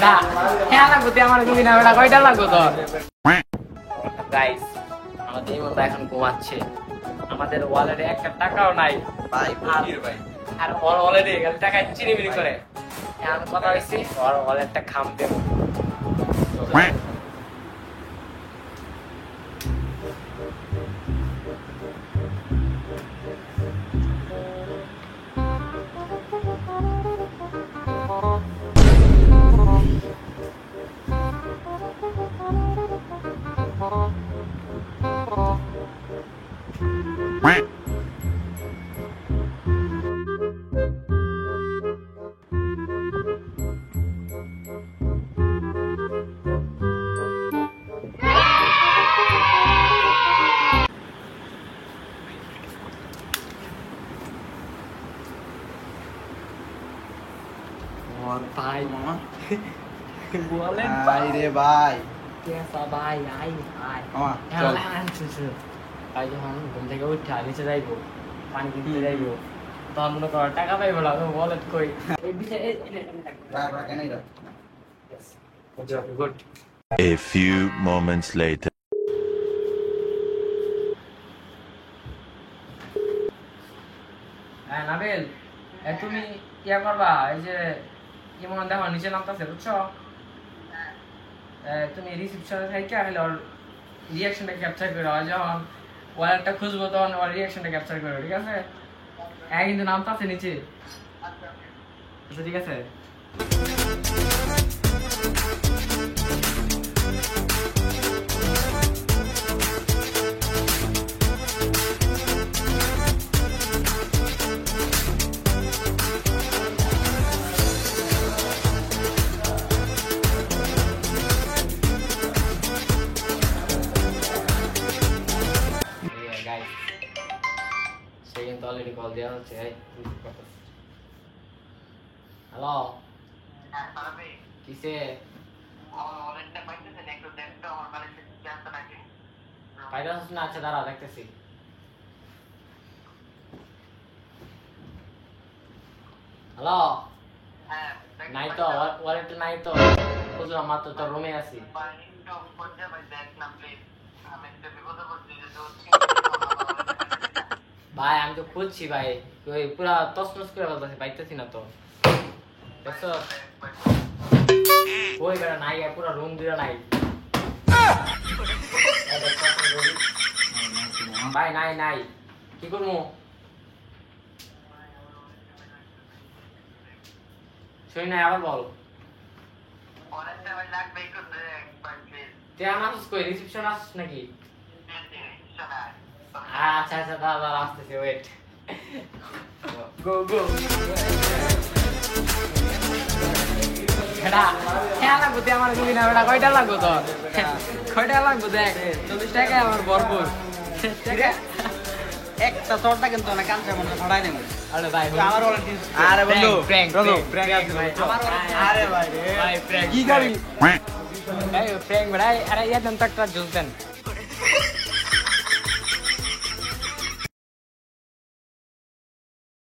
বেটা হ্যাঁ লাগবো তুই আমার তুমি না বেটা কয়টা লাগবো তোর গাইস আমাদের এই মতো এখন ঘুমাচ্ছে আমাদের ওয়ালেটে একটা টাকাও নাই ভাই ফকির ভাই আর ওর ওয়ালেটে গেলে টাকা চিনিমিনি করে এখন কথা হয়েছে ওর ওয়ালেটটা খাম দেবো और भाई মামা बोले ভাই রে ভাই कैसा भाई आई आई মামা চল ভাই যখন ঘুম থেকে উঠে নিচে যাইবো পানি কিনতে যাইবো তখন মনে কর টাকা পাইবো না ওয়ালেট কই এই বিষয়ে রাখ রাখ এনে রাখ good A few moments later. হ্যাঁ নাবিল তুমি ইয়া করবা এই যে কি মনে দেখো নিচে নামতেছে বুঝছো তুমি রিসিপশনে থাইকা হলে ওর রিয়াকশনটা ক্যাপচার করো আর যখন ওয়ালেটটা খুঁজবো তখন ওর রিয়াকশনটা ক্যাপচার করো ঠিক আছে হ্যাঁ কিন্তু নামতেছে নিচে আচ্ছা ঠিক আছে সে কিন্তু অলরেডি কল দেওয়া হচ্ছে হ্যালো কিসে পাইতে না আচ্ছা দাঁড়া দেখতেছি হ্যালো নাই তো ওয়ালেট নাই তো খুঁজলাম মাত্র তোর রুমে আছি ভাই আমি তো খুঁজছি ভাই ওই পুরা তছনছ করে বলতেছি পাইতেছি না তো দেখছো ওই বেড়া নাই পুরা রুম দুটা নাই ভাই নাই নাই কি করবো শুনি নাই আবার বল তুই আমার কই রিসিপশন আসছিস নাকি আচ্ছা আচ্ছা দাদা আসতেছি ওয়েট গো গো হ্যাঁ লাগবো তুই আমার তুমি না বেটা কয়টা লাগবো তোর কয়টা লাগবো দেখ 40 টাকা আমার ভরপুর একটা তোরটা কিন্তু না কাঁচা মনে ছড়াই নেব আরে ভাই আমার ওয়ালেট আরে বন্ধু প্র্যাঙ্ক প্র্যাঙ্ক আছে ভাই আমার আরে ভাই রে ভাই প্র্যাঙ্ক কি করি ভাই প্র্যাঙ্ক ভাই আরে ইয়ার নাম একটা জুস দেন